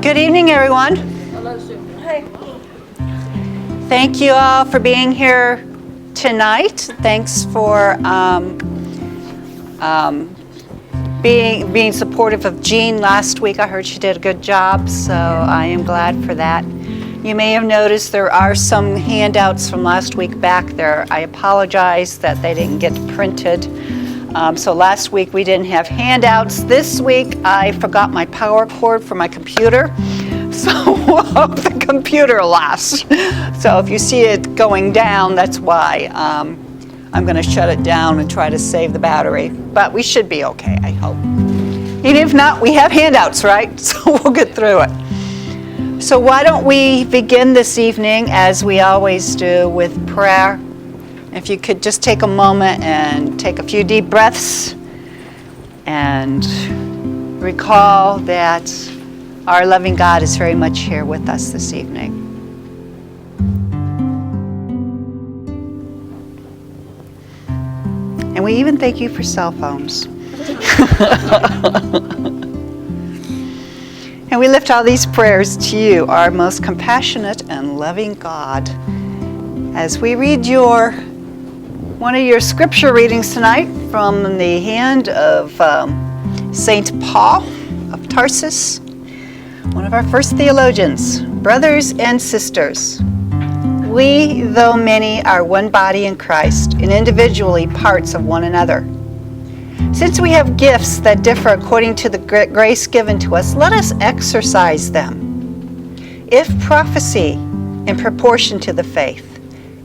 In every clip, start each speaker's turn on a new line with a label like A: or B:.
A: Good evening, everyone.
B: Hello, Sue. Hey.
A: Thank you all for being here tonight. Thanks for being supportive of Jean last week. I heard she did a good job, so I am glad for that. You may have noticed there are some handouts from last week back there. I apologize that they didn't get printed. So last week we didn't have handouts. This week I forgot my power cord for my computer. So hope the computer lasts. So if you see it going down, that's why. I'm going to shut it down and try to save the battery. But we should be okay, I hope. And if not, we have handouts, right? So we'll get through it. So why don't we begin this evening, as we always do, with prayer. If you could just take a moment and take a few deep breaths and recall that our loving God is very much here with us this evening. And we even thank you for cell phones. And we lift all these prayers to you, our most compassionate and loving God, as we read one of your scripture readings tonight from the hand of St. Paul of Tarsus, one of our first theologians. Brothers and sisters, we, though many, are one body in Christ and individually parts of one another. Since we have gifts that differ according to the grace given to us, let us exercise them. If prophecy, in proportion to the faith.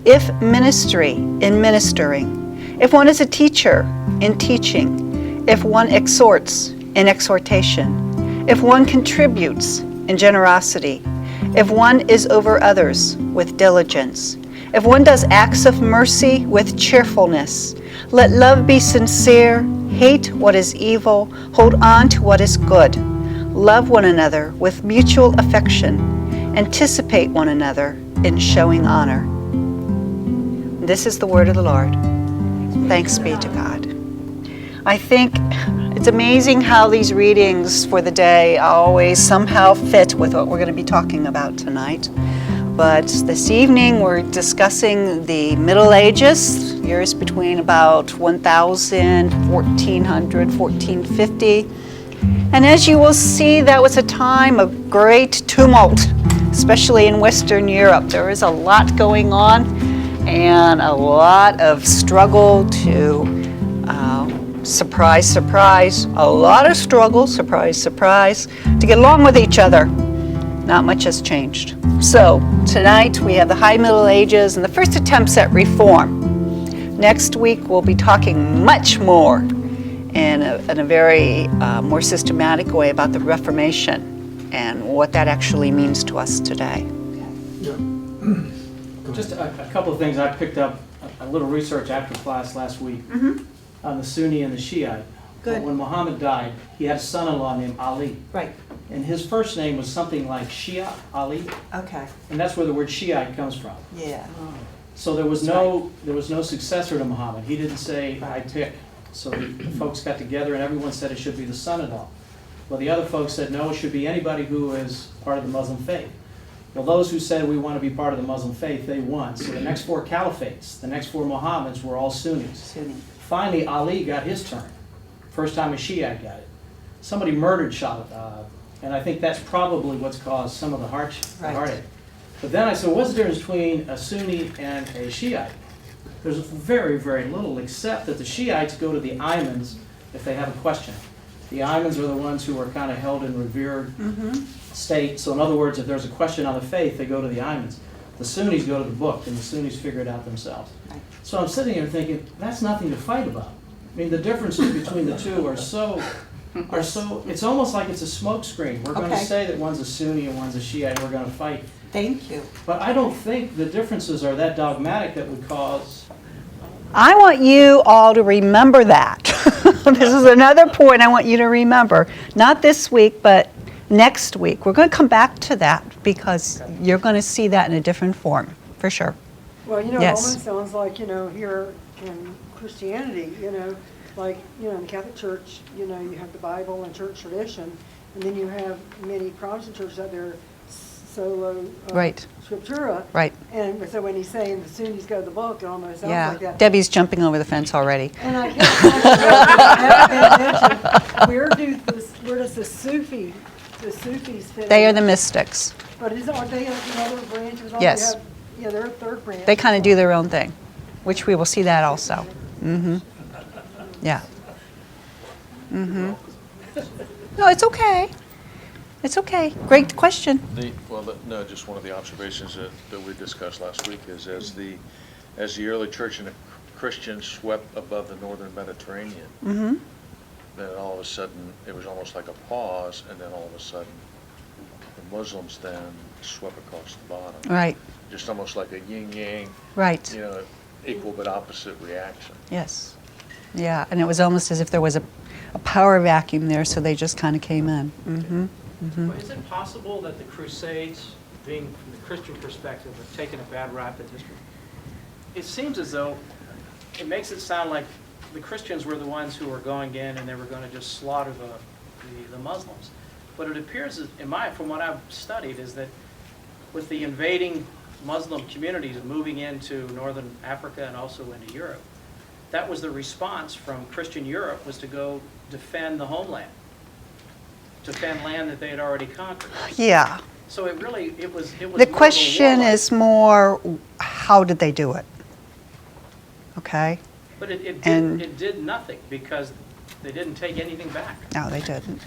A: If ministry, in ministering. If one is a teacher, in teaching. If one exhorts, in exhortation. If one contributes, in generosity. If one is over others, with diligence. If one does acts of mercy, with cheerfulness. Let love be sincere, hate what is evil, hold on to what is good. Love one another with mutual affection, anticipate one another in showing honor. This is the word of the Lord. Thanks be to God. I think it's amazing how these readings for the day always somehow fit with what we're going to be talking about tonight. But this evening we're discussing the Middle Ages, years between about 1000, 1400, 1450. And as you will see, that was a time of great tumult, especially in Western Europe. There is a lot going on and a lot of struggle to, surprise, surprise, a lot of struggle, surprise, surprise, to get along with each other. Not much has changed. So tonight we have the High Middle Ages and the first attempts at reform. Next week we'll be talking much more in a very more systematic way about the Reformation and what that actually means to us today.
C: Yeah. Just a couple of things. I picked up a little research after class last week on the Sunni and the Shiite.
A: Good.
C: When Muhammad died, he had a son-in-law named Ali.
A: Right.
C: And his first name was something like Shia Ali,
A: Okay.
C: and that's where the word Shiite comes from.
A: Yeah.
C: So there was no successor to Muhammad. He didn't say, I pick. So the folks got together and everyone said it should be the son-in-law. Well, the other folks said, no, it should be anybody who is part of the Muslim faith. Well, those who said we want to be part of the Muslim faith, they won. So the next four caliphates, the next four Muhammads were all Sunnis.
A: Sunni.
C: Finally, Ali got his turn. First time a Shiite got it. Somebody murdered Shah, and I think that's probably what's caused some of the heartache. But then I said, what's the difference between a Sunni and a Shiite? There's very, very little, except that the Shiites go to the imams if they have a question. The imams are the ones who are kind of held in revered state. So in other words, if there's a question on the faith, they go to the imams. The Sunnis go to the book, and the Sunnis figure it out themselves.
A: Right.
C: So I'm sitting here thinking, that's nothing to fight about. I mean, the differences between the two are so, it's almost like it's a smoke screen. We're going to say that one's a Sunni and one's a Shiite, and we're going to fight.
A: Thank you.
C: But I don't think the differences are that dogmatic that would cause...
A: I want you all to remember that. This is another point I want you to remember. Not this week, but next week. We're going to come back to that because you're going to see that in a different form, for sure.
B: Well,
A: Yes.
B: it almost sounds like, here in Christianity, like, in the Catholic Church, you have the Bible and church tradition, and then you have many Protestant churches out there, solo
A: Right.
B: scriptura.
A: Right.
B: And so when he's saying the Sunnis go to the book, it almost sounds
A: Yeah.
B: like that.
A: Debbie's jumping over the fence already.
B: And I guess I where does the Sufis fit?
A: They
B: in?
A: are the mystics.
B: But aren't they another branch?
A: Yes.
B: Yeah, they're a third branch.
A: They kind of do their own thing, which we will see that also. Mm-hmm. Yeah. Mm-hmm. No, it's okay. It's okay. Great question.
D: No, just one of the observations that we discussed last week is as the early church and the Christians swept above the northern Mediterranean,
A: Mm-hmm.
D: then all of a sudden it was almost like a pause, and then all of a sudden the Muslims then swept across the bottom.
A: Right.
D: Just almost like a yin-yang,
A: Right.
D: equal but opposite reaction.
A: Yes. Yeah, and it was almost as if there was a power vacuum there, so they just kind of came in. Mm-hmm. Mm-hmm.
C: But is it possible that the Crusades, being from the Christian perspective, have taken a bad rap in history? It seems as though it makes it sound like the Christians were the ones who were going in and they were going to just slaughter the Muslims. But it appears, from what I've studied, is that with the invading Muslim communities moving into northern Africa and also into Europe, that was the response from Christian Europe, was to go defend the homeland, defend land that they had already conquered.
A: Yeah.
C: So it was
A: The
C: more of a
A: question
C: warlike-
A: is more, how did they do it? Okay?
C: But it
A: and-
C: did nothing because they didn't take anything back.
A: No, they didn't.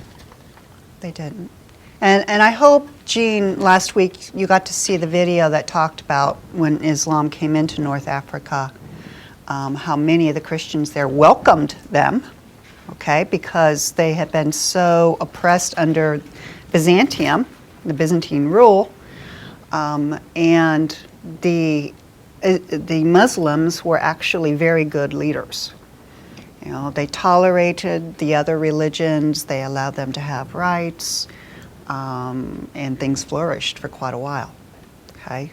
A: They didn't. And I hope, Jean, last week you got to see the video that talked about when Islam came into North Africa, how many of the Christians there welcomed them, okay, because they had been so oppressed under Byzantium, the Byzantine rule, and the Muslims were actually very good leaders. You know, they tolerated the other religions, they allowed them to have rights, and things flourished for quite a while. Okay,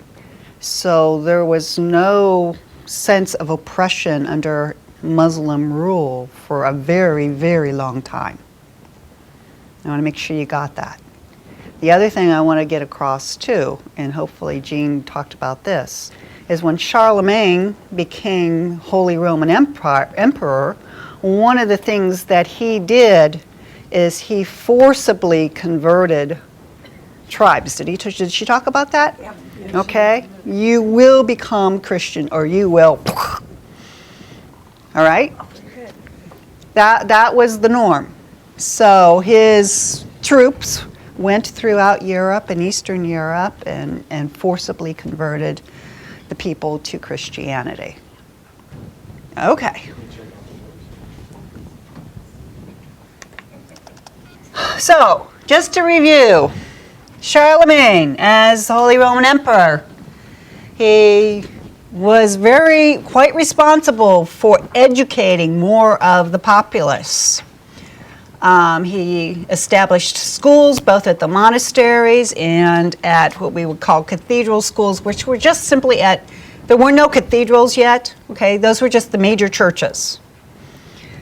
A: so there was no sense of oppression under Muslim rule for a very, very long time. I want to make sure you got that. The other thing I want to get across too, and hopefully Jean talked about this, is when Charlemagne became Holy Roman Emperor, one of the things that he did is he forcibly converted tribes. Did she talk about that?
B: Yeah.
A: Okay? You will become Christian, or you will. All right? That was the norm. So his troops went throughout Europe and Eastern Europe and forcibly converted the people to Christianity. Okay. So, just to review, Charlemagne as the Holy Roman Emperor, he was quite responsible for educating more of the populace. He established schools both at the monasteries and at what we would call cathedral schools, which were just simply there were no cathedrals yet, okay? Those were just the major churches.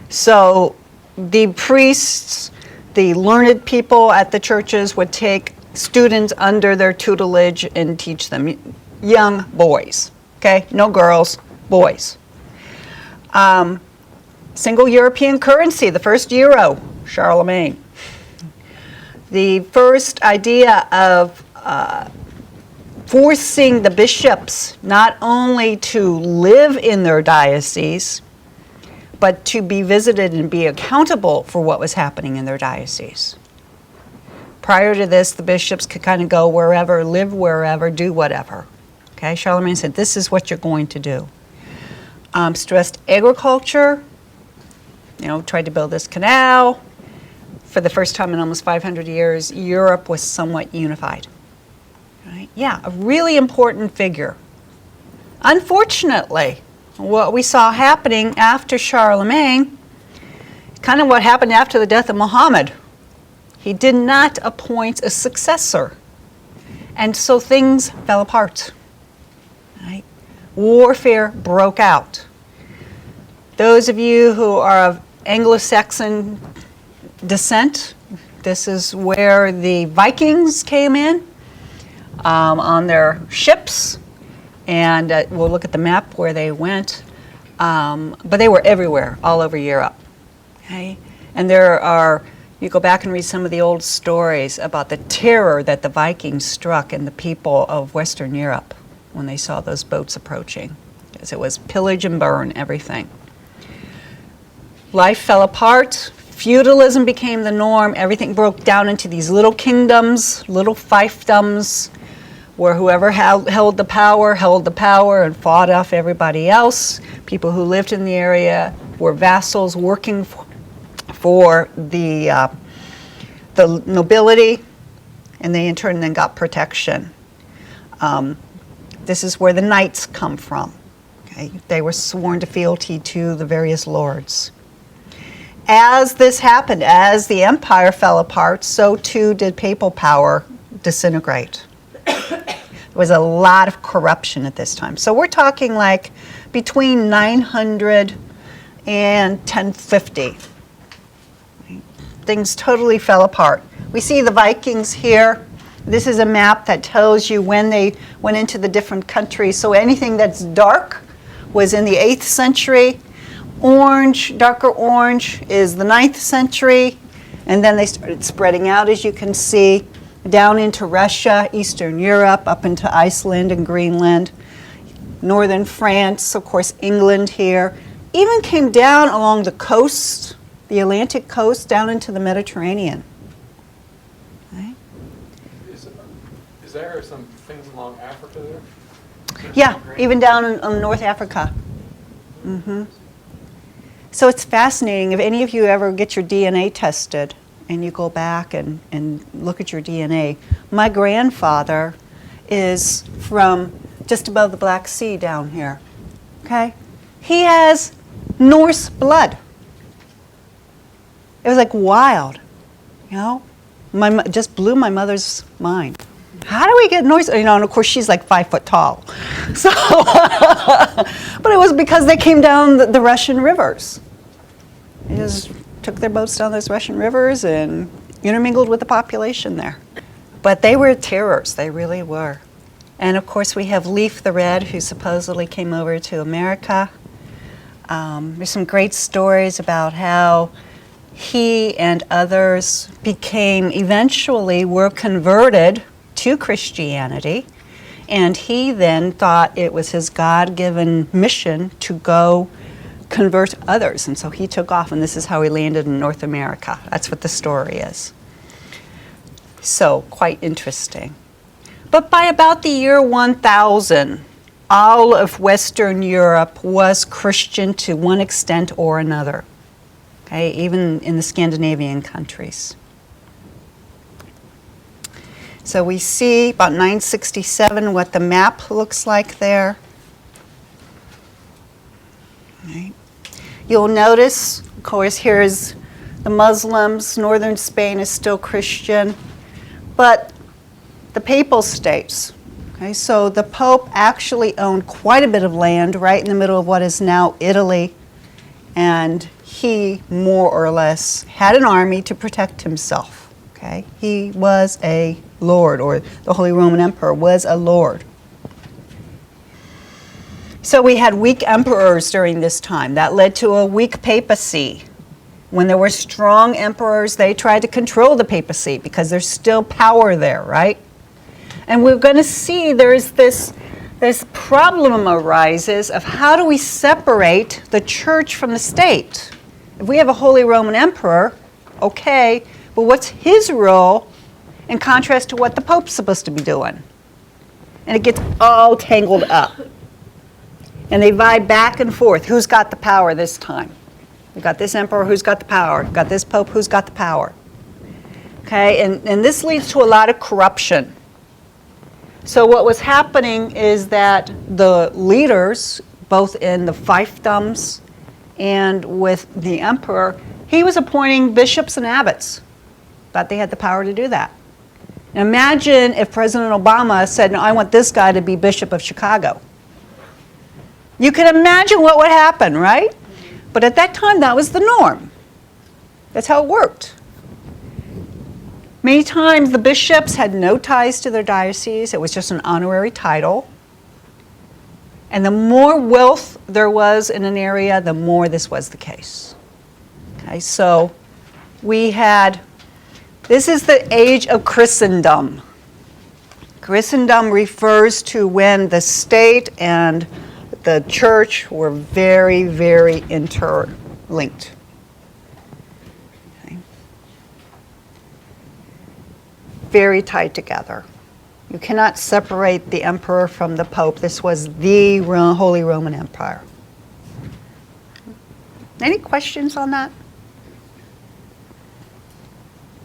A: So the priests, the learned people at the churches would take students under their tutelage and teach them, young boys, okay? No girls, boys. Single European currency, the first euro, Charlemagne. The first idea of forcing the bishops not only to live in their diocese, but to be visited and be accountable for what was happening in their diocese. Prior to this, the bishops could kind of go wherever, live wherever, do whatever. Okay, Charlemagne said, this is what you're going to do. Stressed agriculture, tried to build this canal. For the first time in almost 500 years, Europe was somewhat unified. Right? Yeah, a really important figure. Unfortunately, what we saw happening after Charlemagne, kind of what happened after the death of Muhammad. He did not appoint a successor. And so things fell apart. Right? Warfare broke out. Those of you who are of Anglo-Saxon descent, This is where the Vikings came in on their ships, and we'll look at the map where they went. But they were everywhere, all over Europe. Okay? And you go back and read some of the old stories about the terror that the Vikings struck in the people of Western Europe when they saw those boats approaching, because it was pillage and burn everything. Life fell apart. Feudalism became the norm. Everything broke down into these little kingdoms, little fiefdoms, where whoever held the power and fought off everybody else. People who lived in the area were vassals working for the nobility, and they in turn then got protection. This is where the knights come from. Okay? They were sworn to fealty to the various lords. As this happened, as the empire fell apart, so too did papal power disintegrate. There was a lot of corruption at this time. So we're talking like between 900 and 1050. Things totally fell apart. We see the Vikings here. This is a map that tells you when they went into the different countries. So anything that's dark was in the 8th century. Orange, darker orange, is the 9th century. And then they started spreading out, as you can see, down into Russia, Eastern Europe, up into Iceland and Greenland, northern France, of course, England here. Even came down along the coast, the Atlantic coast, down into the Mediterranean. Okay.
E: Is there some things along Africa there?
A: Yeah, even down in North Africa. Mm-hmm. So it's fascinating. If any of you ever get your DNA tested and you go back and look at your DNA, my grandfather is from just above the Black Sea down here. Okay? He has Norse blood. It was like wild, you know? Just blew my mother's mind. How do we get Norse? You know, and of course she's like 5 foot tall. So, but it was because they came down the Russian rivers. They just took their boats down those Russian rivers and intermingled with the population there. But they were terrors, they really were. And of course we have Leif the Red, who supposedly came over to America. There's some great stories about how he and others eventually were converted to Christianity, and he then thought it was his God-given mission to go convert others, and so he took off, and this is how he landed in North America. That's what the story is. So, quite interesting. But by about the year 1000, all of Western Europe was Christian to one extent or another, okay, even in the Scandinavian countries. So we see about 967 what the map looks like there. Right. You'll notice, of course, here's the Muslims. Northern Spain is still Christian. But the papal states, okay, so the Pope actually owned quite a bit of land right in the middle of what is now Italy. And he, more or less, had an army to protect himself. Okay? He was a lord, or the Holy Roman Emperor was a lord. So we had weak emperors during this time. That led to a weak papacy. When there were strong emperors, they tried to control the papacy because there's still power there, right? And we're going to see there's this problem arises of how do we separate the church from the state? If we have a Holy Roman Emperor, okay, but what's his role in contrast to what the Pope's supposed to be doing? And it gets all tangled up. And they vie back and forth. Who's got the power this time? We've got this emperor, who's got the power? We've got this pope, who's got the power? Okay, and this leads to a lot of corruption. So what was happening is that the leaders, both in the fiefdoms and with the emperor, he was appointing bishops and abbots. Thought they had the power to do that. Now imagine if President Obama said, no, I want this guy to be Bishop of Chicago. You can imagine what would happen, right? But at that time, that was the norm. That's how it worked. Many times the bishops had no ties to their diocese. It was just an honorary title. And the more wealth there was in an area, the more this was the case. Okay, so this is the age of Christendom. Christendom refers to when the state and the church were very, very interlinked. Okay. Very tied together. You cannot separate the emperor from the pope. This was the Holy Roman Empire. Any questions on that?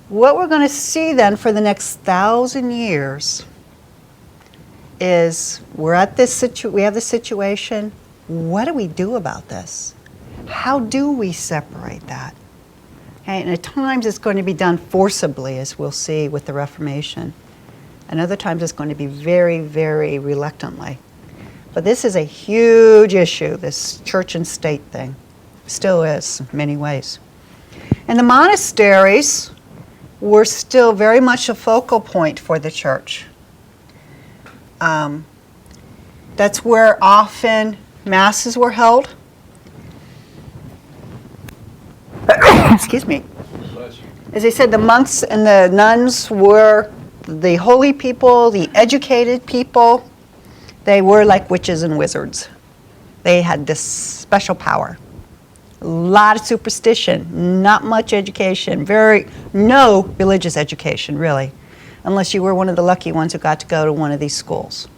A: What we're going to see then for the next 1,000 years is we have this situation. What do we do about this? How do we separate that? Okay, and at times it's going to be done forcibly, as we'll see with the Reformation. And other times it's going to be very, very reluctantly. But this is a huge issue, this church and state thing. Still is in many ways. And the monasteries were still very much a focal point for the church. That's where often masses were held. Excuse me. As I said, the monks and the nuns were the holy people, the educated people. They were like witches and wizards. They had this special power. A lot of superstition, not much education, no religious education, really, unless you were one of the lucky ones who got to go to one of these schools.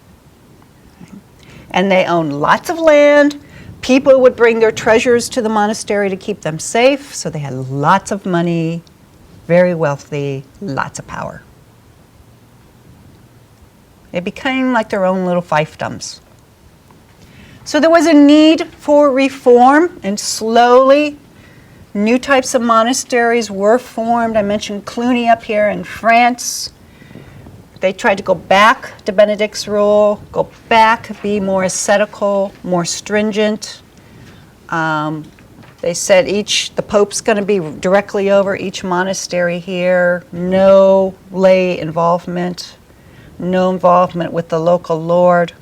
A: And they owned lots of land. People would bring their treasures to the monastery to keep them safe, so they had lots of money, very wealthy, lots of power. They became like their own little fiefdoms. So there was a need for reform, and slowly new types of monasteries were formed. I mentioned Cluny up here in France. They tried to go back to Benedict's rule, go back, be more ascetical, more stringent. They said the Pope's going to be directly over each monastery here, no lay involvement, no involvement with the local lord.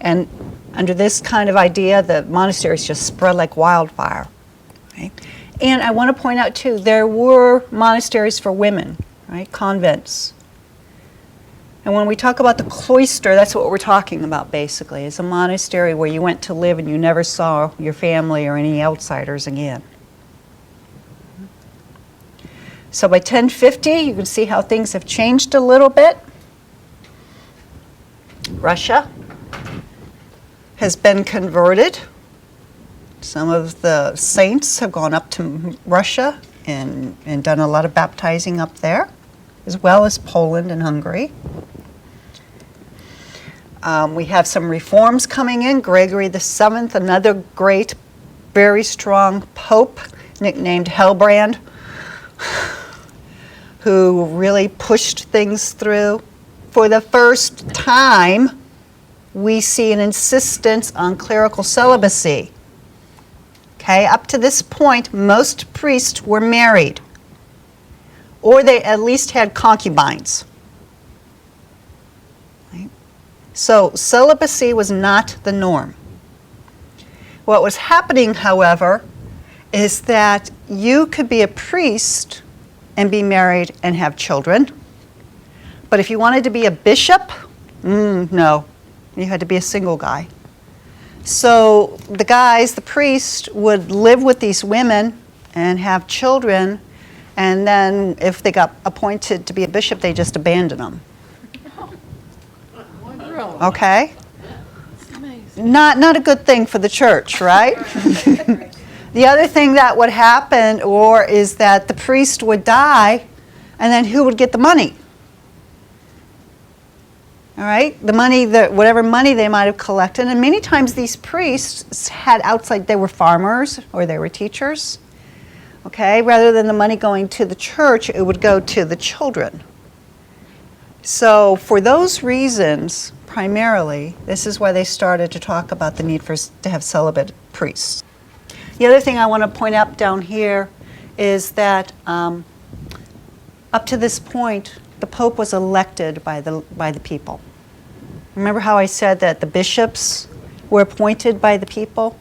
A: And under this kind of idea, the monasteries just spread like wildfire. Right? And I want to point out, too, there were monasteries for women, right? Convents. And when we talk about the cloister, that's what we're talking about, basically. It's a monastery where you went to live and you never saw your family or any outsiders again. So by 1050, you can see how things have changed a little bit. Russia has been converted. Some of the saints have gone up to Russia and done a lot of baptizing up there, as well as Poland and Hungary. We have some reforms coming in. Gregory VII, another great, very strong pope, nicknamed Hellbrand, who really pushed things through. For the first time, we see an insistence on clerical celibacy. Okay, up to this point, most priests were married, or they at least had concubines. Right? So celibacy was not the norm. What was happening, however, is that you could be a priest and be married and have children, but if you wanted to be a bishop, no. You had to be a single guy. So the priest, would live with these women and have children, and then if they got appointed to be a bishop, they just abandoned them. Okay? Not a good thing for the church, right? The other thing that would happen is that the priest would die, and then who would get the money? All right, the money, whatever money they might have collected, and many times these priests had outside, they were farmers or they were teachers. Okay, rather than the money going to the church, it would go to the children. So for those reasons, primarily, this is why they started to talk about the need to have celibate priests. The other thing I want to point out down here is that up to this point, the Pope was elected by the people. Remember how I said that the bishops were appointed by the people?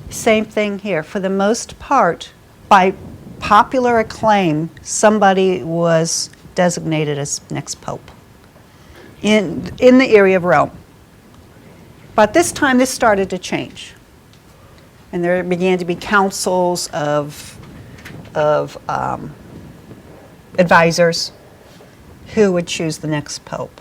A: Same thing here. For the most part, by popular acclaim, somebody was designated as next Pope in the area of Rome. But this time, this started to change. And there began to be councils of advisors who would choose the next Pope.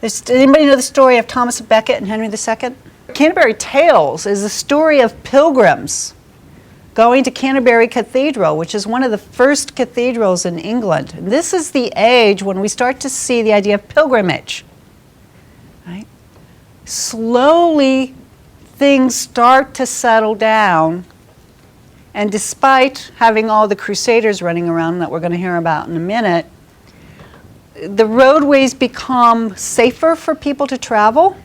A: Does anybody know the story of Thomas Becket and Henry II? Canterbury Tales is the story of pilgrims going to Canterbury Cathedral, which is one of the first cathedrals in England. And this is the age when we start to see the idea of pilgrimage. Right? Slowly, things start to settle down, and despite having all the crusaders running around that we're going to hear about in a minute, the roadways become safer for people to travel.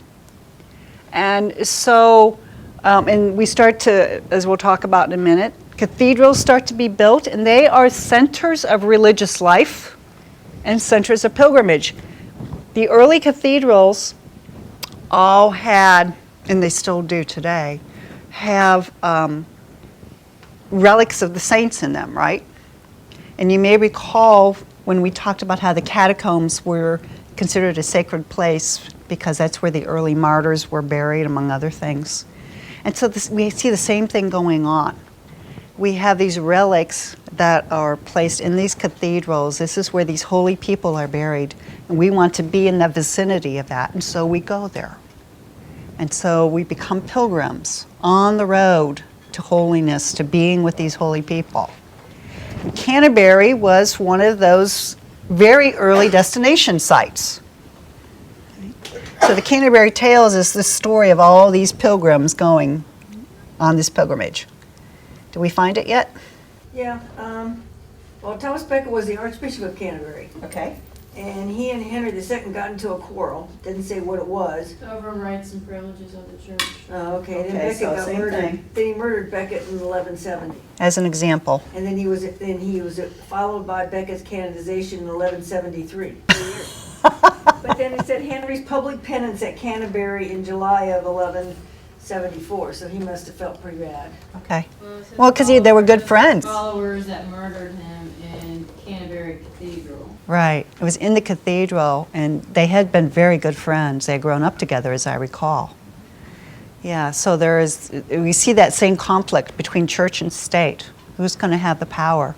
A: And so, and we start to, as we'll talk about in a minute, cathedrals start to be built, and they are centers of religious life and centers of pilgrimage. The early cathedrals all had, and they still do today, have relics of the saints in them, right? And you may recall when we talked about how the catacombs were considered a sacred place because that's where the early martyrs were buried, among other things. And so we see the same thing going on. We have these relics that are placed in these cathedrals. This is where these holy people are buried, and we want to be in the vicinity of that, and so we go there. And so we become pilgrims on the road to holiness, to being with these holy people. And Canterbury was one of those very early destination sites. So the Canterbury Tales is the story of all these pilgrims going on this pilgrimage. Do we find it yet?
B: Yeah, well, Thomas Becket was the Archbishop of Canterbury,
A: Okay.
B: and he and Henry II got into a quarrel. Didn't say what it was.
F: Over rights and privileges of the church.
B: Oh, okay. Then
A: Okay,
B: Becket
A: so
B: got
A: same
B: murdered.
A: thing.
B: Then he murdered Becket in 1170,
A: As an example.
B: and then he was followed by Becket's canonization in 1173. But then it said Henry's public penance at Canterbury in July of 1174, so he must have felt pretty bad.
A: Okay.
F: it says
A: Well, 'cause they were good friends.
F: Followers that murdered him in Canterbury Cathedral.
A: Right. It was in the cathedral, and they had been very good friends. They had grown up together, as I recall. Yeah, so we see that same conflict between church and state. Who's going to have the power?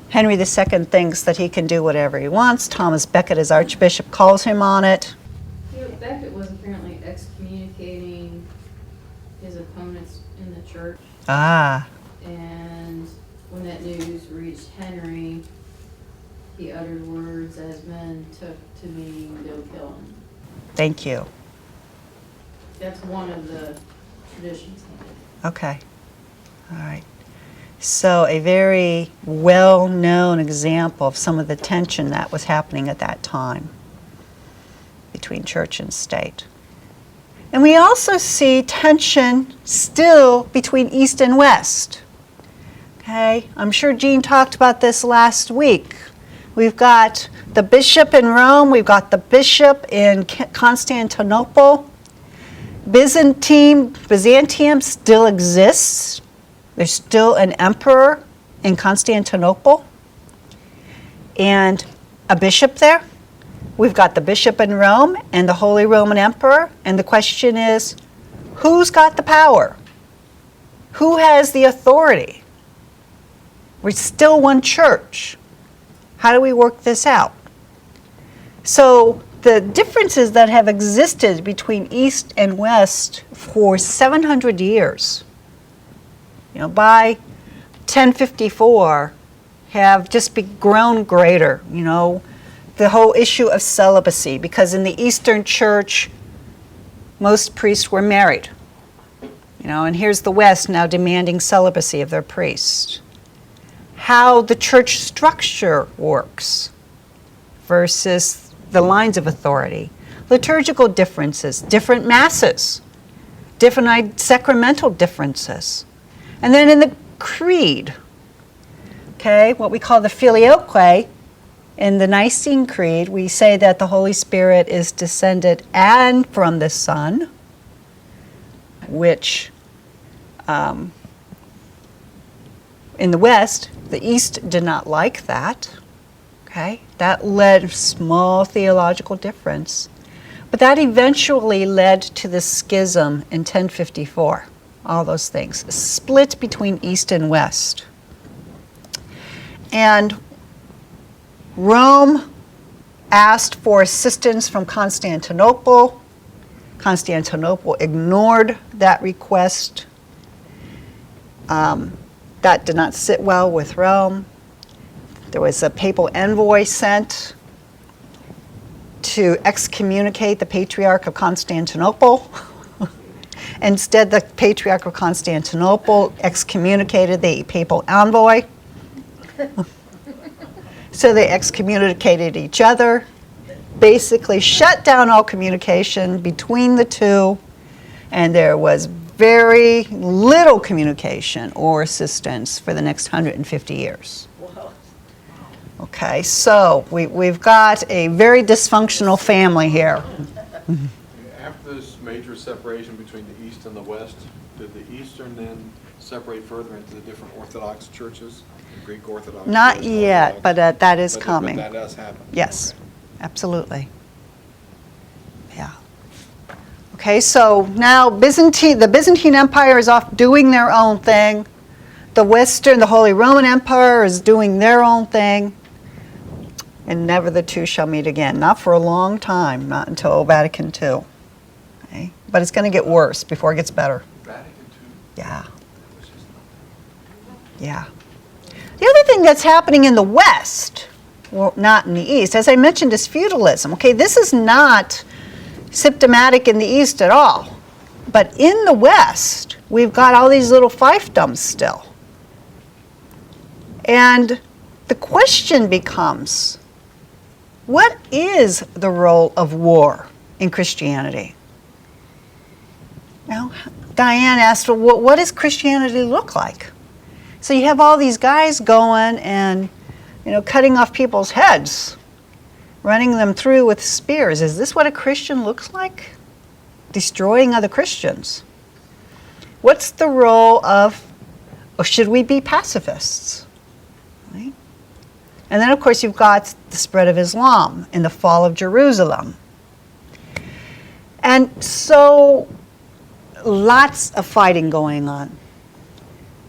A: Henry II thinks that he can do whatever he wants. Thomas Becket, as Archbishop, calls him on it.
F: Becket was apparently excommunicating his opponents in the church.
A: Ah,
F: And when that news reached Henry, he uttered words as men took to meaning go kill him.
A: thank you.
F: That's one of the traditions.
A: Okay. All right. So a very well-known example of some of the tension that was happening at that time between church and state. And we also see tension still between East and West. Okay, I'm sure Jean talked about this last week. We've got the bishop in Rome, we've got the bishop in Constantinople. Byzantium still exists. There's still an emperor in Constantinople and a bishop there. We've got the bishop in Rome and the Holy Roman Emperor, and the question is, who's got the power? Who has the authority? We're still one church. How do we work this out? So the differences that have existed between East and West for 700 years, by 1054, have just grown greater. The whole issue of celibacy, because in the Eastern Church, most priests were married. And here's the West now demanding celibacy of their priests. How the church structure works versus the lines of authority. Liturgical differences, different masses, different sacramental differences. And then in the creed, okay, what we call the Filioque. In the Nicene Creed, we say that the Holy Spirit is descended and from the Son, which in the West, the East did not like that. Okay, that led to small theological difference. But that eventually led to the schism in 1054, all those things, a split between East and West. And Rome asked for assistance from Constantinople. Constantinople ignored that request. That did not sit well with Rome. There was a papal envoy sent to excommunicate the Patriarch of Constantinople. Instead, the Patriarch of Constantinople excommunicated the papal envoy. So they excommunicated each other, basically shut down all communication between the two, and there was very little communication or assistance for the next 150 years.
B: Wow.
A: Okay, so we've got a very dysfunctional family here.
E: After this major separation between the East and the West, did the Eastern then separate further into the different Orthodox churches, the Greek Orthodox?
A: Not
E: Jewish
A: yet,
E: Orthodox?
A: but that is
E: But
A: coming.
E: that does happen?
A: Yes,
E: Okay.
A: absolutely. Yeah. Okay, so now the Byzantine Empire is off doing their own thing. The Holy Roman Empire is doing their own thing. And never the two shall meet again. Not for a long time, not until Vatican II. Okay? But it's going to get worse before it gets better.
E: Vatican II?
A: Yeah. Yeah. The other thing that's happening in the West, well, not in the East, as I mentioned, is feudalism. Okay, this is not symptomatic in the East at all. But in the West, we've got all these little fiefdoms still. And the question becomes, what is the role of war in Christianity? Now, Diane asked, well, what does Christianity look like? So you have all these guys going and, cutting off people's heads, running them through with spears. Is this what a Christian looks like? Destroying other Christians. What's the role or should we be pacifists? Right? And then, of course, you've got the spread of Islam and the fall of Jerusalem. And so, lots of fighting going on.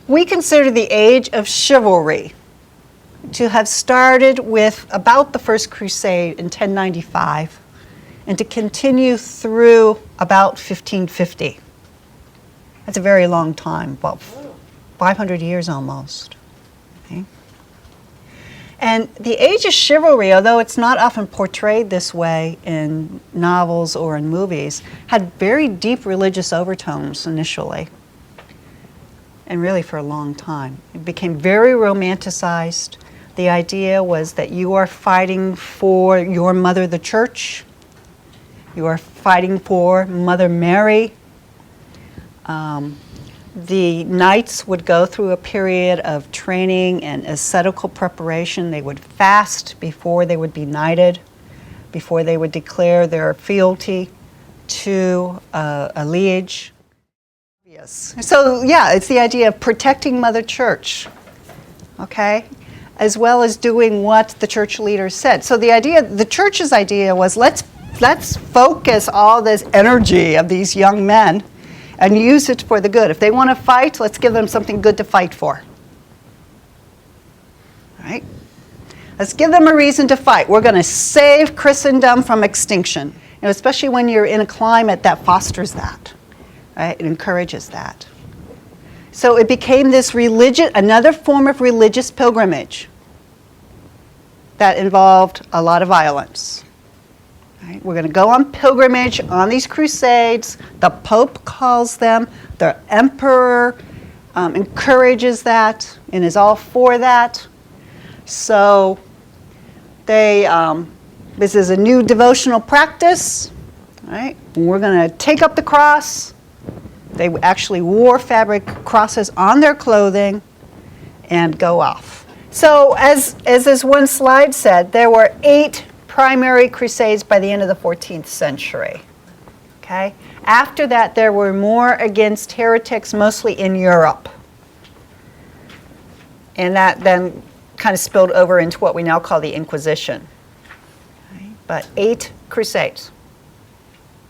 A: We consider the age of chivalry to have started with about the First Crusade in 1095 and to continue through about 1550. That's a very long time, about 500 years almost. Okay? And the age of chivalry, although it's not often portrayed this way in novels or in movies, had very deep religious overtones initially, and really for a long time. It became very romanticized. The idea was that you are fighting for your mother, the church. You are fighting for Mother Mary. The knights would go through a period of training and ascetical preparation. They would fast before they would be knighted, before they would declare their fealty to a liege. Yes. So yeah, it's the idea of protecting Mother Church, okay, as well as doing what the church leaders said. So the church's idea was let's focus all this energy of these young men and use it for the good. If they want to fight, let's give them something good to fight for. All right? Let's give them a reason to fight. We're going to save Christendom from extinction, especially when you're in a climate that fosters that. Right? It encourages that. So it became this another form of religious pilgrimage that involved a lot of violence. Right? We're going to go on pilgrimage on these crusades. The Pope calls them. The Emperor encourages that and is all for that. So this is a new devotional practice. Right? We're going to take up the cross. They actually wore fabric crosses on their clothing and go off. So as this one slide said, there were 8 primary crusades by the end of the 14th century. Okay? After that, there were more against heretics, mostly in Europe. And that then kind of spilled over into what we now call the Inquisition. Okay? But 8 crusades.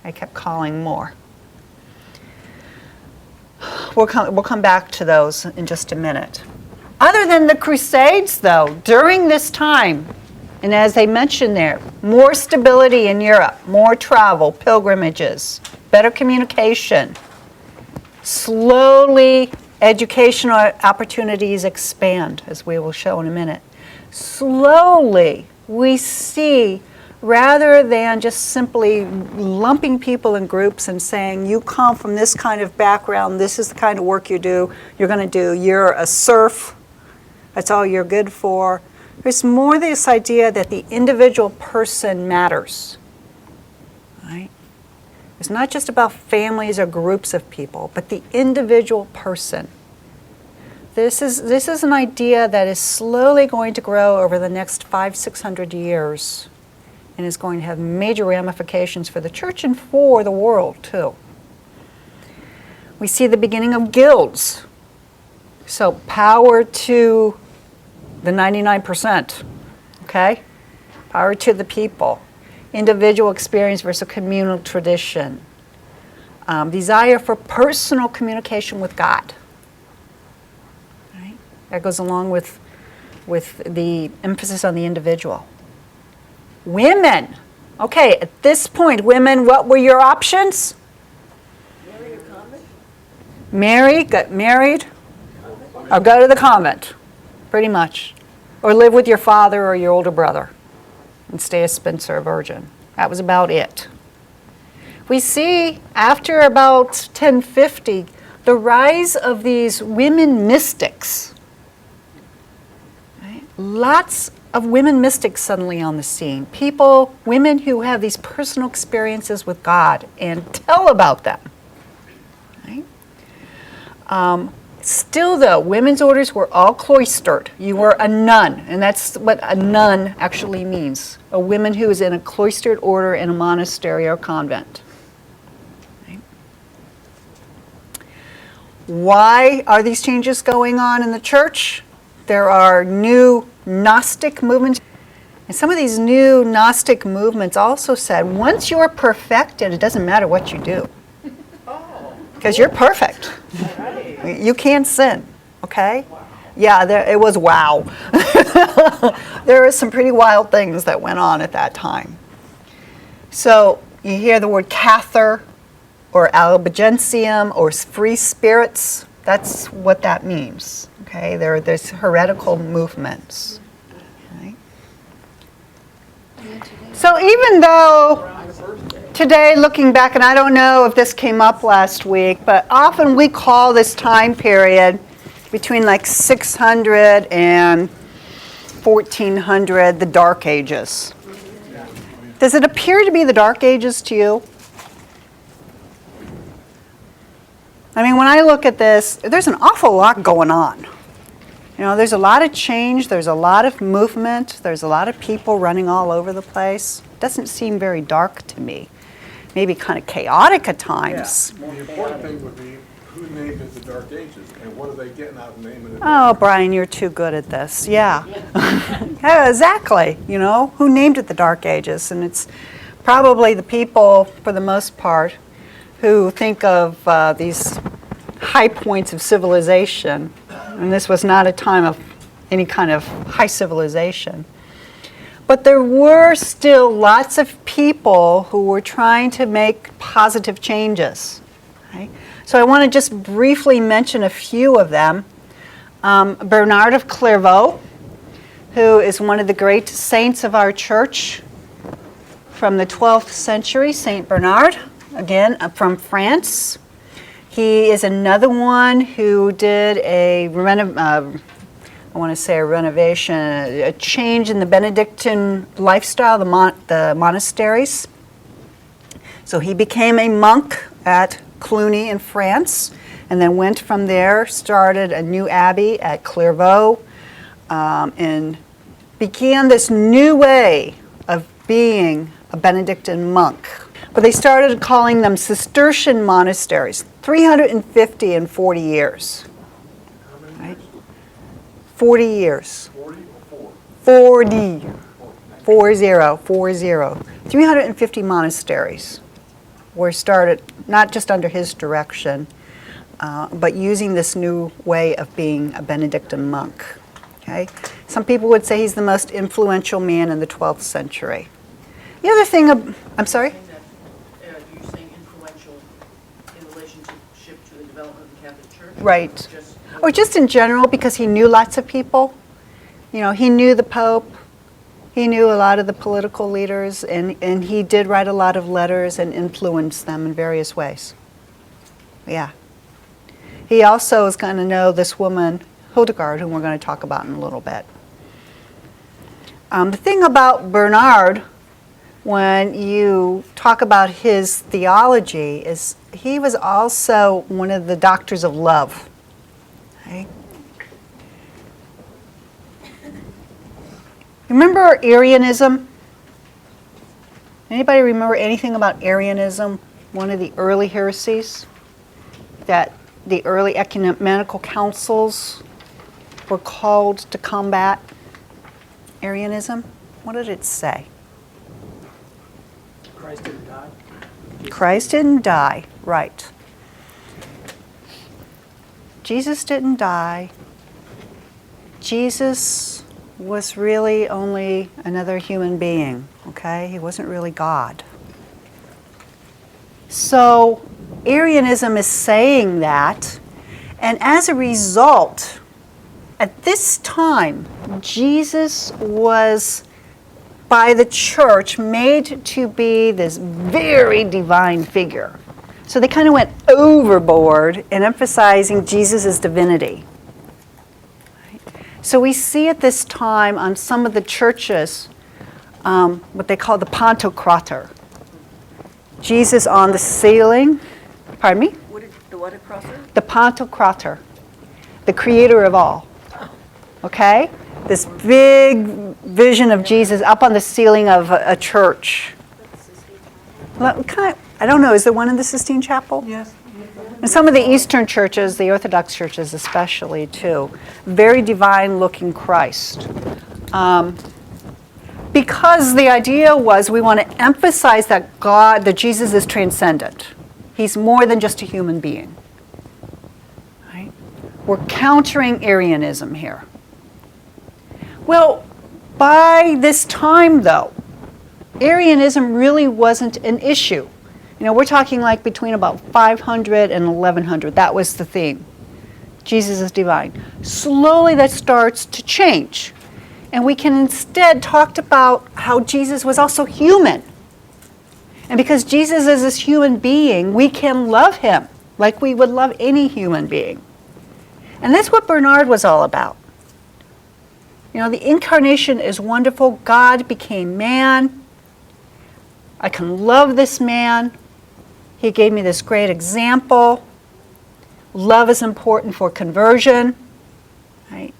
A: I kept calling more. We'll come back to those in just a minute. Other than the Crusades, though, during this time, and as they mentioned there, more stability in Europe, more travel, pilgrimages, better communication. Slowly, educational opportunities expand, as we will show in a minute. Slowly, we see, rather than just simply lumping people in groups and saying, you come from this kind of background, this is the kind of work you're going to do, you're a serf, that's all you're good for. There's more this idea that the individual person matters. Right? It's not just about families or groups of people, but the individual person. This is an idea that is slowly going to grow over the next 500-600 years and is going to have major ramifications for the church and for the world too. We see the beginning of guilds. So power to the 99%, okay? Power to the people. Individual experience versus communal tradition. Desire for personal communication with God. Right? That goes along with the emphasis on the individual. Women. Okay, at this point, women, what were your options?
B: Marry or convent?
A: Marry, get married, or go to the convent, pretty much. Or live with your father or your older brother and stay a spinster, a virgin. That was about it. We see after about 1050 the rise of these women mystics. Right? Lots of women mystics suddenly on the scene. People, women who have these personal experiences with God and tell about them. Right? Still though, women's orders were all cloistered. You were a nun, and that's what a nun actually means. A woman who is in a cloistered order in a monastery or convent. Right? Why are these changes going on in the church? There are new Gnostic movements. And some of these new Gnostic movements also said, once you're perfected, it doesn't matter what you do. Because you're perfect. You can't sin, okay? Yeah, it was wow. There were some pretty wild things that went on at that time. So you hear the word Cathar or Albigensium or free spirits. That's what that means, okay? There's heretical movements. Okay? So even though today, looking back, and I don't know if this came up last week, but often we call this time period between like 600 and 1400 the Dark Ages. Does it appear to be the Dark Ages to you? I mean, when I look at this, there's an awful lot going on. You know, there's a lot of change, there's a lot of movement, there's a lot of people running all over the place. It doesn't seem very dark to me. Maybe kind of chaotic at times.
E: Well, the important thing would be, who named it the Dark Ages, and what are they getting out of naming it?
A: Oh, Brian, you're too good at this. Yeah. Yeah, exactly. You know, who named it the Dark Ages? And it's probably the people, for the most part, who think of these high points of civilization. And this was not a time of any kind of high civilization. But there were still lots of people who were trying to make positive changes. Right? So I want to just briefly mention a few of them. Bernard of Clairvaux, who is one of the great saints of our church from the 12th century, Saint Bernard, again from France. He is another one who did a renovation, a change in the Benedictine lifestyle, the monasteries. So he became a monk at Cluny in France, and then went from there, started a new abbey at Clairvaux, and began this new way of being a Benedictine monk. But they started calling them Cistercian monasteries, 350 in 40 years. Right? 40 years.
E: 40 or
A: 40. 40. 350 monasteries were started, not just under his direction, but using this new way of being a Benedictine monk. Okay? Some people would say he's the most influential man in the 12th century. The other thing, I'm sorry?
G: You're saying influential in relationship to the development of the Catholic Church?
A: Right. Or just in general, because he knew lots of people. You know, he knew the Pope. He knew a lot of the political leaders, and he did write a lot of letters and influence them in various ways. Yeah. He also is going to know this woman, Hildegard, whom we're going to talk about in a little bit. The thing about Bernard, when you talk about his theology, is he was also one of the doctors of love. Okay? Remember Arianism? Anybody remember anything about Arianism? One of the early heresies that the early ecumenical councils were called to combat. Arianism? What did it say?
C: Christ didn't die.
A: Christ didn't die, right. Jesus didn't die. Jesus was really only another human being, okay? He wasn't really God. So Arianism is saying that, and as a result, at this time, Jesus was, by the church, made to be this very divine figure. So they kind of went overboard in emphasizing Jesus' divinity. So we see at this time on some of the churches what they call the Pantocrator. Jesus on the ceiling. Pardon me?
B: The what across there?
A: The Pantocrator, the creator of all. Okay? This big vision of Jesus up on the ceiling of a church. Well, I don't know, is there one in the Sistine Chapel?
B: Yes.
A: And some of the Eastern churches, the Orthodox churches especially too, very divine looking Christ. Because the idea was we want to emphasize that that Jesus is transcendent. He's more than just a human being. Right? We're countering Arianism here. Well, by this time though, Arianism really wasn't an issue. You know, we're talking like between about 500 and 1100. That was the theme. Jesus is divine. Slowly that starts to change. And we can instead talk about how Jesus was also human. And because Jesus is this human being, we can love him like we would love any human being. And that's what Bernard was all about. You know, the incarnation is wonderful. God became man. I can love this man. He gave me this great example. Love is important for conversion. Right?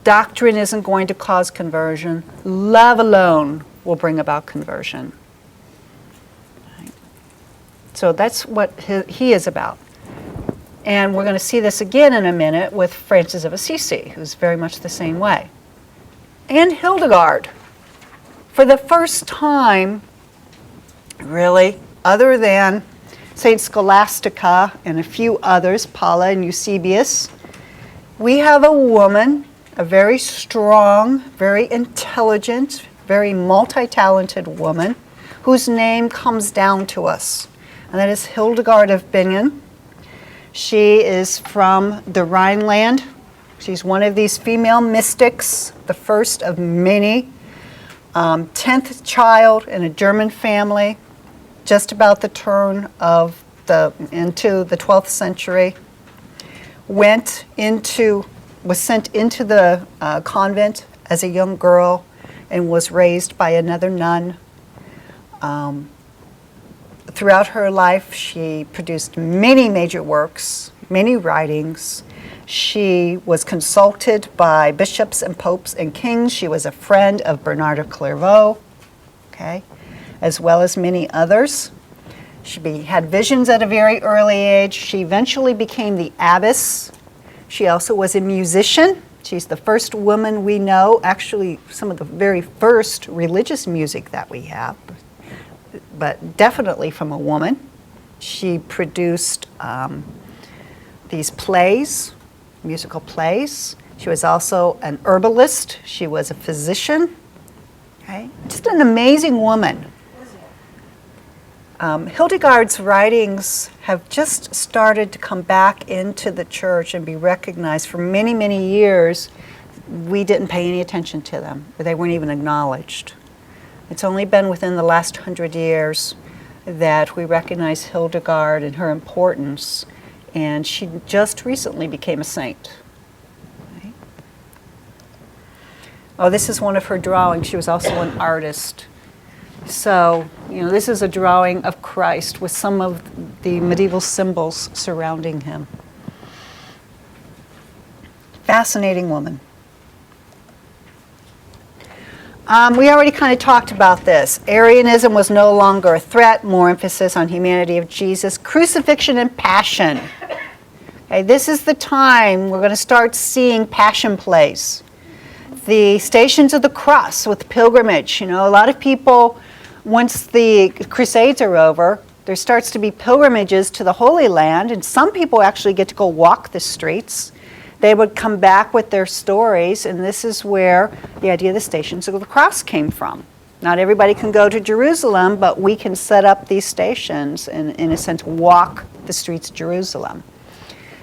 A: Doctrine isn't going to cause conversion. Love alone will bring about conversion. Right? So that's what he is about. And we're going to see this again in a minute with Francis of Assisi, who's very much the same way. And Hildegard. For the first time, really, other than Saint Scholastica and a few others, Paula and Eusebius, we have a woman, a very strong, very intelligent, very multi-talented woman whose name comes down to us, and that is Hildegard of Bingen. She is from the Rhineland. She's one of these female mystics, the first of many. 10th child in a German family, just about the turn of into the 12th century. Was sent into the convent as a young girl and was raised by another nun. Throughout her life, she produced many major works, many writings, She was consulted by bishops and popes and kings. She was a friend of Bernard of Clairvaux, okay, as well as many others. Had visions at a very early age. She eventually became the abbess. She also was a musician. She's the first woman we know, actually some of the very first religious music that we have, but definitely from a woman. She produced these plays, musical plays. She was also an herbalist. She was a physician. Okay? Just an amazing woman. Hildegard's writings have just started to come back into the church and be recognized. For many, many years, we didn't pay any attention to them. They weren't even acknowledged. It's only been within the last 100 years that we recognize Hildegard and her importance, and she just recently became a saint. Okay. Oh, this is one of her drawings. She was also an artist. So, this is a drawing of Christ with some of the medieval symbols surrounding him. Fascinating woman. We already kind of talked about this. Arianism was no longer a threat, more emphasis on humanity of Jesus. Crucifixion and passion. Okay, this is the time we're going to start seeing passion plays. The Stations of the Cross with pilgrimage. A lot of people, once the Crusades are over, there starts to be pilgrimages to the Holy Land, and some people actually get to go walk the streets. They would come back with their stories, and this is where the idea of the Stations of the Cross came from. Not everybody can go to Jerusalem, but we can set up these stations and, in a sense, walk the streets of Jerusalem.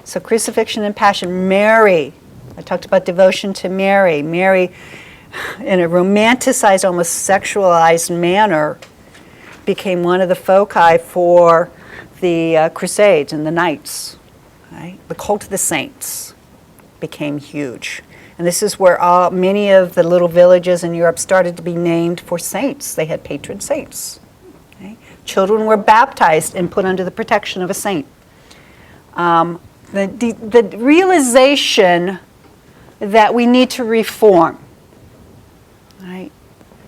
A: So crucifixion and passion. Mary, I talked about devotion to Mary. Mary, in a romanticized, almost sexualized manner, became one of the foci for the Crusades and the Knights. Right? The cult of the saints became huge. And this is where many of the little villages in Europe started to be named for saints. They had patron saints. Okay? Children were baptized and put under the protection of a saint. The realization that we need to reform, right?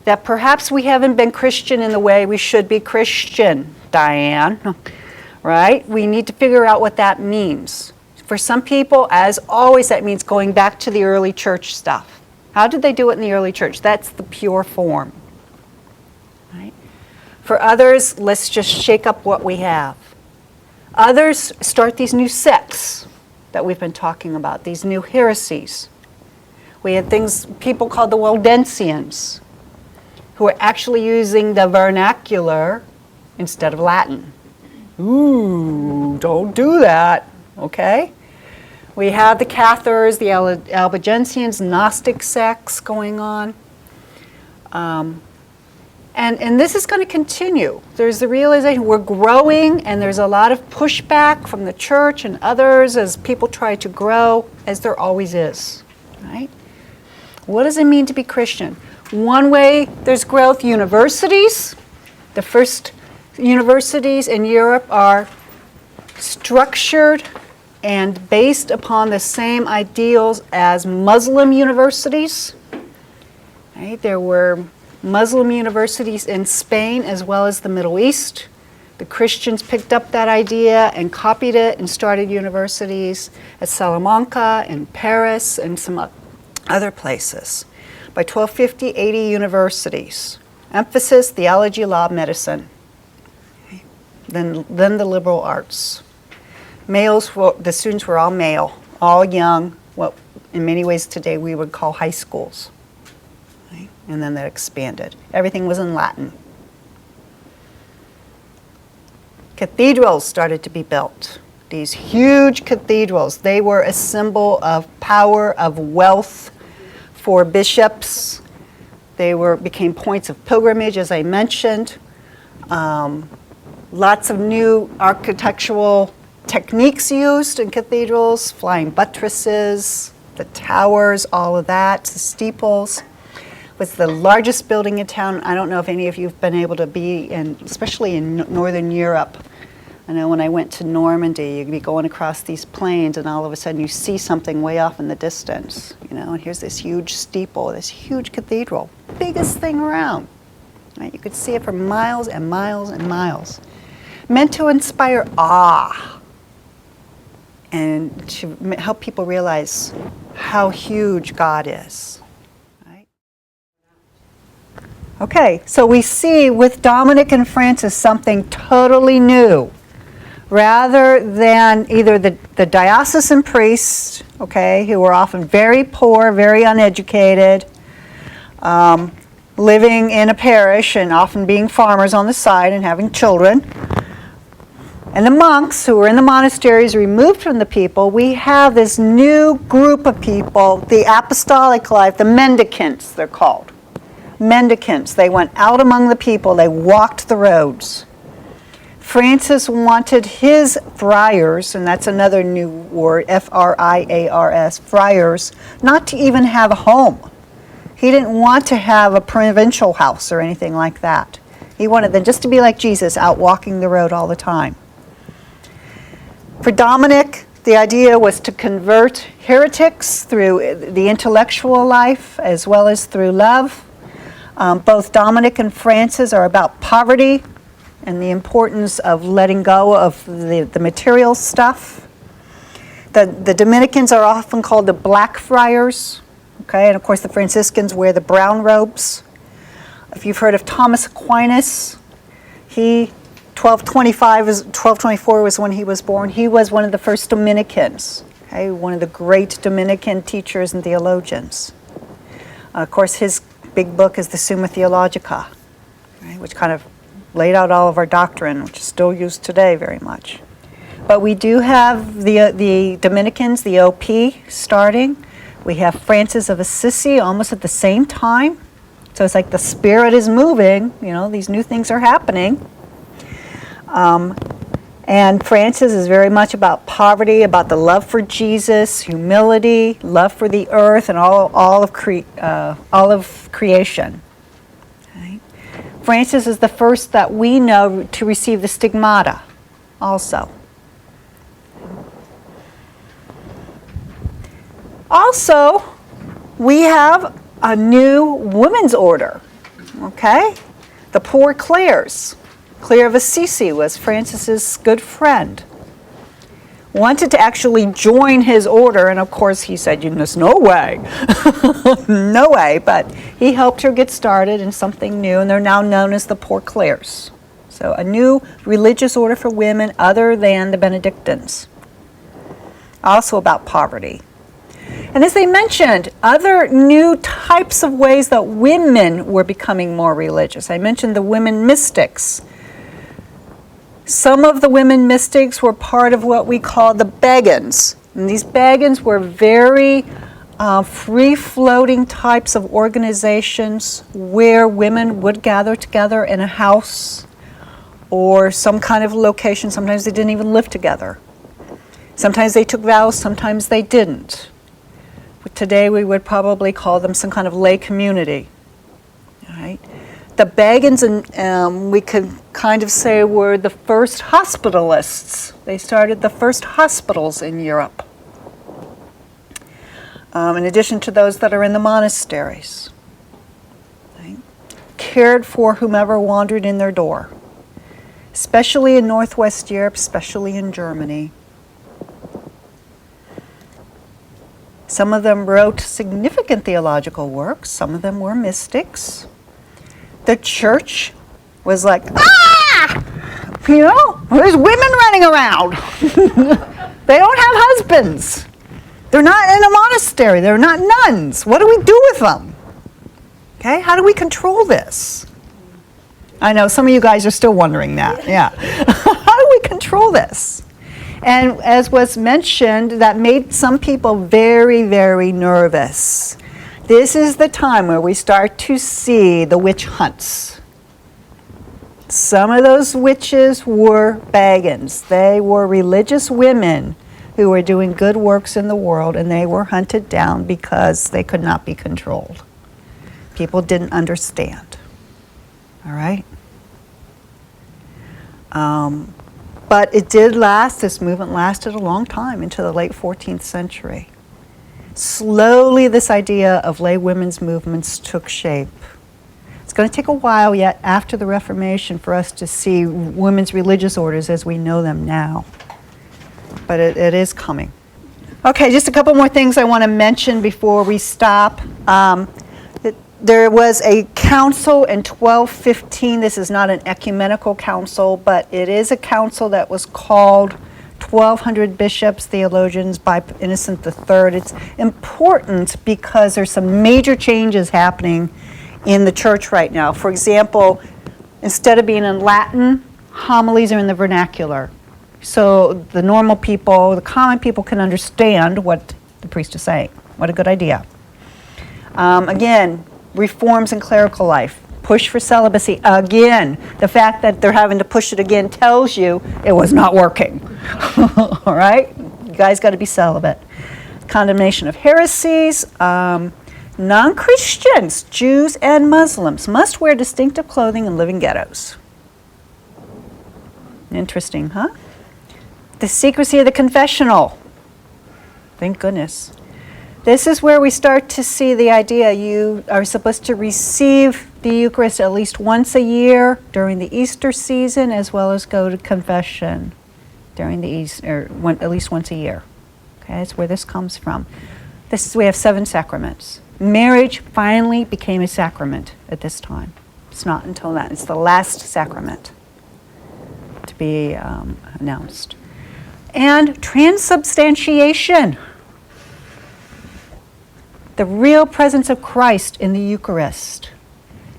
A: That perhaps we haven't been Christian in the way we should be Christian, Diane, right? We need to figure out what that means. For some people, as always, that means going back to the early church stuff. How did they do it in the early church? That's the pure form. Right? For others, let's just shake up what we have. Others start these new sects that we've been talking about, these new heresies. We had people called the Waldensians, who are actually using the vernacular instead of Latin. Ooh, don't do that. Okay? We have the Cathars, the Albigensians, Gnostic sects going on. And this is going to continue. There's the realization we're growing, and there's a lot of pushback from the church and others as people try to grow, as there always is. Right? What does it mean to be Christian? One way there's growth, universities. The first universities in Europe are structured and based upon the same ideals as Muslim universities. Right? There were Muslim universities in Spain as well as the Middle East. The Christians picked up that idea and copied it and started universities at Salamanca and Paris and some other places. By 1250, 80 universities. Emphasis, theology, law, medicine. Okay. Then the liberal arts. The students were all male, all young, what in many ways today we would call high schools. Okay. And then that expanded. Everything was in Latin. Cathedrals started to be built. These huge cathedrals, they were a symbol of power, of wealth for bishops. They became points of pilgrimage, as I mentioned. Lots of new architectural techniques used in cathedrals, flying buttresses, the towers, all of that, the steeples. It was the largest building in town. I don't know if any of you have been able to be in, especially in Northern Europe, I know when I went to Normandy, you'd be going across these plains and all of a sudden you see something way off in the distance, and here's this huge steeple, this huge cathedral, biggest thing around. Right? You could see it for miles and miles and miles. Meant to inspire awe and to help people realize how huge God is. Right? Okay, so we see with Dominic and Francis something totally new. Rather than either the diocesan priests, okay, who were often very poor, very uneducated, living in a parish and often being farmers on the side and having children, and the monks who were in the monasteries removed from the people, we have this new group of people, the apostolic life, the mendicants they're called. Mendicants. They went out among the people, they walked the roads. Francis wanted his friars, and that's another new word, F-R-I-A-R-S, friars, not to even have a home. He didn't want to have a provincial house or anything like that. He wanted them just to be like Jesus, out walking the road all the time. For Dominic, the idea was to convert heretics through the intellectual life as well as through love. Both Dominic and Francis are about poverty and the importance of letting go of the material stuff. The Dominicans are often called the Black Friars, okay, and of course the Franciscans wear the brown robes. If you've heard of Thomas Aquinas, he 1224 was when he was born. He was one of the first Dominicans, okay, one of the great Dominican teachers and theologians. Of course, his big book is the Summa Theologica, right, which kind of laid out all of our doctrine, which is still used today very much. But we do have the Dominicans, the OP, starting. We have Francis of Assisi almost at the same time. So it's like the spirit is moving, these new things are happening. And Francis is very much about poverty, about the love for Jesus, humility, love for the earth, and all of creation. Okay. Francis is the first that we know to receive the stigmata also. Also, we have a new women's order, okay? The Poor Clares. Clare of Assisi was Francis's good friend. Wanted to actually join his order, and of course he said, "There's no way." No way, but he helped her get started in something new, and they're now known as the Poor Clares. So a new religious order for women other than the Benedictines. Also about poverty. And as they mentioned, other new types of ways that women were becoming more religious. I mentioned the women mystics. Some of the women mystics were part of what we call the Begans. And these Begans were very free-floating types of organizations where women would gather together in a house or some kind of location. Sometimes they didn't even live together. Sometimes they took vows, sometimes they didn't. Today we would probably call them some kind of lay community. All right? The Begans, we could kind of say, were the first hospitalists. They started the first hospitals in Europe, in addition to those that are in the monasteries. Right? Cared for whomever wandered in their door, especially in Northwest Europe, especially in Germany. Some of them wrote significant theological works. Some of them were mystics. The church was like, there's women running around. They don't have husbands. They're not in a monastery. They're not nuns. What do we do with them? Okay, how do we control this? I know some of you guys are still wondering that. Yeah. How do we control this? And as was mentioned, that made some people very, very nervous. This is the time where we start to see the witch hunts. Some of those witches were Begans. They were religious women who were doing good works in the world, and they were hunted down because they could not be controlled. People didn't understand. All right? But it did last, this movement lasted a long time into the late 14th century. Slowly, this idea of lay women's movements took shape. It's going to take a while yet after the Reformation for us to see women's religious orders as we know them now. But it is coming. Okay, just a couple more things I want to mention before we stop. There was a council in 1215. This is not an ecumenical council, but it is a council that was called 1,200 bishops, theologians by Innocent III. It's important because there's some major changes happening in the church right now. For example, instead of being in Latin, homilies are in the vernacular. So the normal people, the common people can understand what the priest is saying. What a good idea. Again, reforms in clerical life. Push for celibacy. Again, the fact that they're having to push it again tells you it was not working. All right? You guys got to be celibate. Condemnation of heresies. Non-Christians, Jews and Muslims, must wear distinctive clothing and live in ghettos. Interesting, huh? The secrecy of the confessional. Thank goodness. This is where we start to see the idea you are supposed to receive the Eucharist at least once a year during the Easter season, as well as go to confession during the Easter, at least once a year. Okay, that's where this comes from. We have 7 sacraments. Marriage finally became a sacrament at this time. It's not until that. It's the last sacrament to be announced. And transubstantiation. The real presence of Christ in the Eucharist.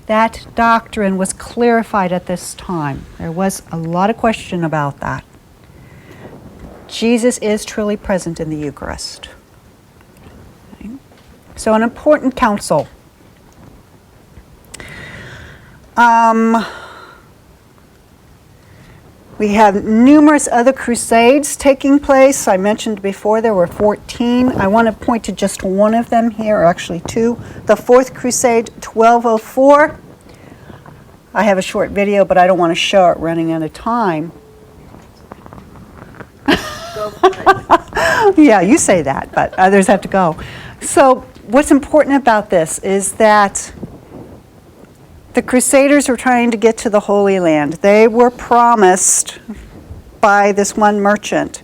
A: That doctrine was clarified at this time. There was a lot of question about that. Jesus is truly present in the Eucharist. Okay. So an important council. We have numerous other crusades taking place. I mentioned before there were 14. I want to point to just one of them here, or actually 2. The Fourth Crusade, 1204. I have a short video, but I don't want to show it running out of time.
G: Go for it.
A: Yeah, you say that, but others have to go. So what's important about this is that the Crusaders were trying to get to the Holy Land. They were promised by this one merchant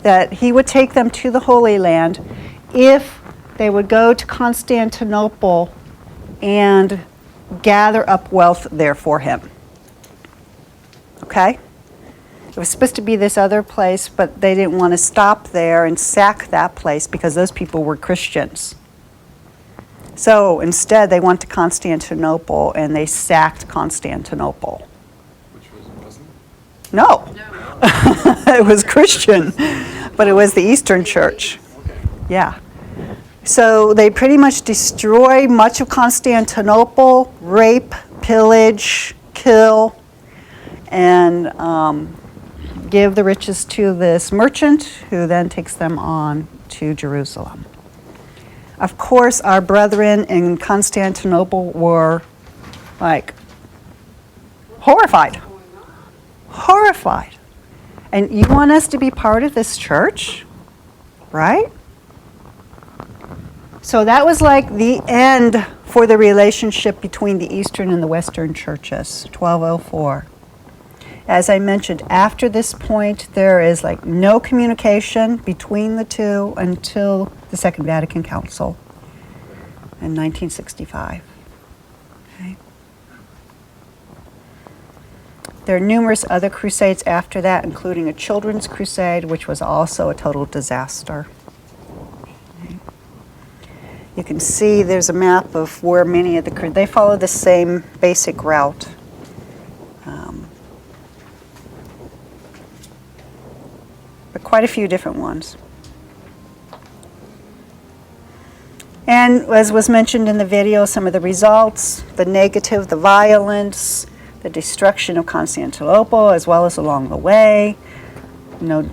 A: that he would take them to the Holy Land if they would go to Constantinople and gather up wealth there for him. Okay? It was supposed to be this other place, but they didn't want to stop there and sack that place because those people were Christians. So instead, they went to Constantinople and they sacked Constantinople.
E: Which was Muslim?
A: No, it was Christian, but it was the Eastern Church.
E: Okay.
A: Yeah. So they pretty much destroy much of Constantinople, rape, pillage, kill, and give the riches to this merchant who then takes them on to Jerusalem. Of course, our brethren in Constantinople were like horrified. Horrified. And you want us to be part of this church, right? So that was like the end for the relationship between the Eastern and the Western churches, 1204. As I mentioned, after this point, there is like no communication between the two until the Second Vatican Council in 1965. Okay. There are numerous other crusades after that, including a children's crusade, which was also a total disaster. Okay. You can see there's a map of where many of they follow the same basic route. But quite a few different ones. And as was mentioned in the video, some of the results, the negative, the violence, the destruction of Constantinople, as well as along the way, the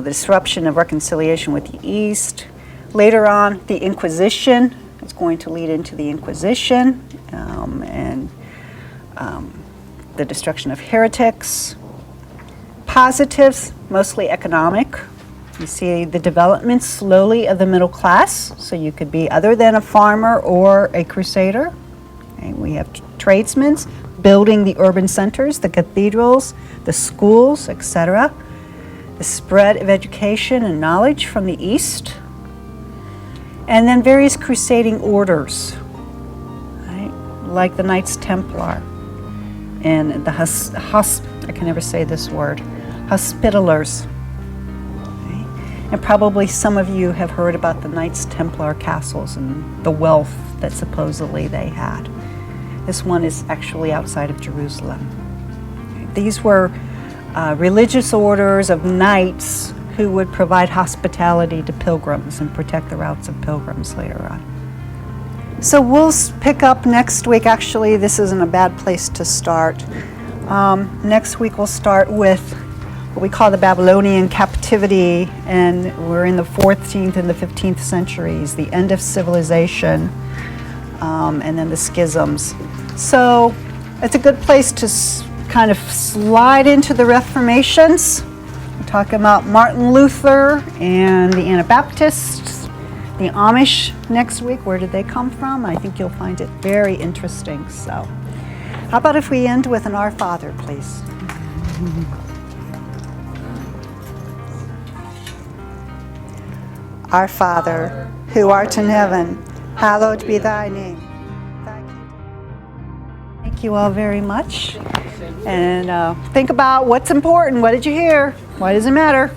A: disruption of reconciliation with the East. Later on, the Inquisition. It's going to lead into the Inquisition and the destruction of heretics. positives, mostly economic. You see the development slowly of the middle class, so you could be other than a farmer or a crusader. And we have tradesmen building the urban centers, the cathedrals, the schools, etc. The spread of education and knowledge from the East. And then various crusading orders, right? Like the Knights Templar and the I can never say this word, Hospitallers. And probably some of you have heard about the Knights Templar castles and the wealth that supposedly they had. This one is actually outside of Jerusalem. These were religious orders of knights who would provide hospitality to pilgrims and protect the routes of pilgrims later on. So we'll pick up next week. Actually, this isn't a bad place to start. Next week we'll start with what we call the Babylonian captivity, and we're in the 14th and the 15th centuries, the end of civilization, and then the schisms. So it's a good place to kind of slide into the Reformations. We're talking about Martin Luther and the Anabaptists, the Amish next week. Where did they come from? I think you'll find it very interesting. So how about if we end with an Our Father, please? Our Father, who art in heaven, hallowed be thy name. Thank you all very much. And think about what's important. What did you hear? Why does it matter?